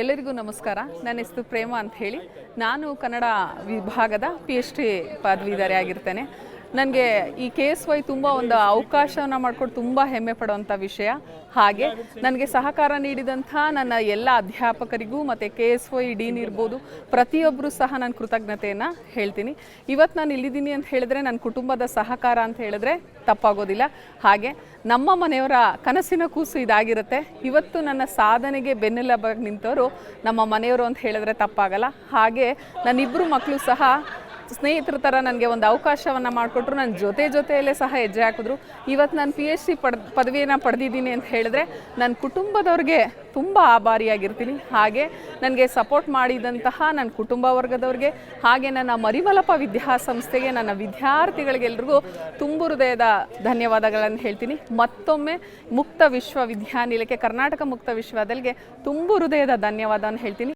ಎಲ್ಲರಿಗೂ ನಮಸ್ಕಾರ. ನನ್ನ ಹೆಸರು ಪ್ರೇಮ ಅಂತ ಹೇಳಿ. ನಾನು ಕನ್ನಡ ವಿಭಾಗದ PhD ಪದವೀಧರೆ ಆಗಿರ್ತೇನೆ. ನನಗೆ ಈ KSY ತುಂಬ ಒಂದು ಅವಕಾಶವನ್ನು ಮಾಡಿಕೊಟ್ಟು ತುಂಬ ಹೆಮ್ಮೆ ಪಡುವಂಥ ವಿಷಯ. ಹಾಗೆ ನನಗೆ ಸಹಕಾರ ನೀಡಿದಂಥ ನನ್ನ ಎಲ್ಲ ಅಧ್ಯಾಪಕರಿಗೂ ಮತ್ತು KSY ಡೀನ್ ಇರ್ಬೋದು, ಪ್ರತಿಯೊಬ್ಬರು ಸಹ ನಾನು ಕೃತಜ್ಞತೆಯನ್ನು ಹೇಳ್ತೀನಿ. ಇವತ್ತು ನಾನು ಇಲ್ಲಿದ್ದೀನಿ ಅಂತ ಹೇಳಿದ್ರೆ ನನ್ನ ಕುಟುಂಬದ ಸಹಕಾರ ಅಂತ ಹೇಳಿದ್ರೆ ತಪ್ಪಾಗೋದಿಲ್ಲ. ಹಾಗೆ ನಮ್ಮ ಮನೆಯವರ ಕನಸಿನ ಕೂಸು ಇದಾಗಿರುತ್ತೆ. ಇವತ್ತು ನನ್ನ ಸಾಧನೆಗೆ ಬೆನ್ನೆಲುಬಾಗಿ ನಿಂತವರು ನಮ್ಮ ಮನೆಯವರು ಅಂತ ಹೇಳಿದ್ರೆ ತಪ್ಪಾಗಲ್ಲ. ಹಾಗೆ ನನ್ನಿಬ್ಬರು ಮಕ್ಕಳು ಸಹ ಸ್ನೇಹಿತರ ಥರ ನನಗೆ ಒಂದು ಅವಕಾಶವನ್ನು ಮಾಡಿಕೊಟ್ರು. ನನ್ನ ಜೊತೆಯಲ್ಲೇ ಸಹ ಹೆಜ್ಜೆ ಹಾಕಿದ್ರು. ಇವತ್ತು ನಾನು PhD ಪದವಿಯನ್ನು ಪಡೆದಿದ್ದೀನಿ ಅಂತ ಹೇಳಿದ್ರೆ ನನ್ನ ಕುಟುಂಬದವ್ರಿಗೆ ತುಂಬ ಆಭಾರಿಯಾಗಿರ್ತೀನಿ. ಹಾಗೆ ನನಗೆ ಸಪೋರ್ಟ್ ಮಾಡಿದಂತಹ ನನ್ನ ಕುಟುಂಬ ವರ್ಗದವ್ರಿಗೆ, ಹಾಗೆ ನನ್ನ ಮರಿಮಲಪ ವಿದ್ಯಾಸಂಸ್ಥೆಗೆ, ನನ್ನ ವಿದ್ಯಾರ್ಥಿಗಳಿಗೆಲ್ರಿಗೂ ತುಂಬ ಹೃದಯದ ಧನ್ಯವಾದಗಳನ್ನು ಹೇಳ್ತೀನಿ. ಮತ್ತೊಮ್ಮೆ ಮುಕ್ತ ವಿಶ್ವವಿದ್ಯಾನಿಲಯಕ್ಕೆ, ಕರ್ನಾಟಕ ಮುಕ್ತ ವಿಶ್ವವಿದ್ಯಾಲಯಕ್ಕೆ ತುಂಬ ಹೃದಯದ ಧನ್ಯವಾದವನ್ನು ಹೇಳ್ತೀನಿ.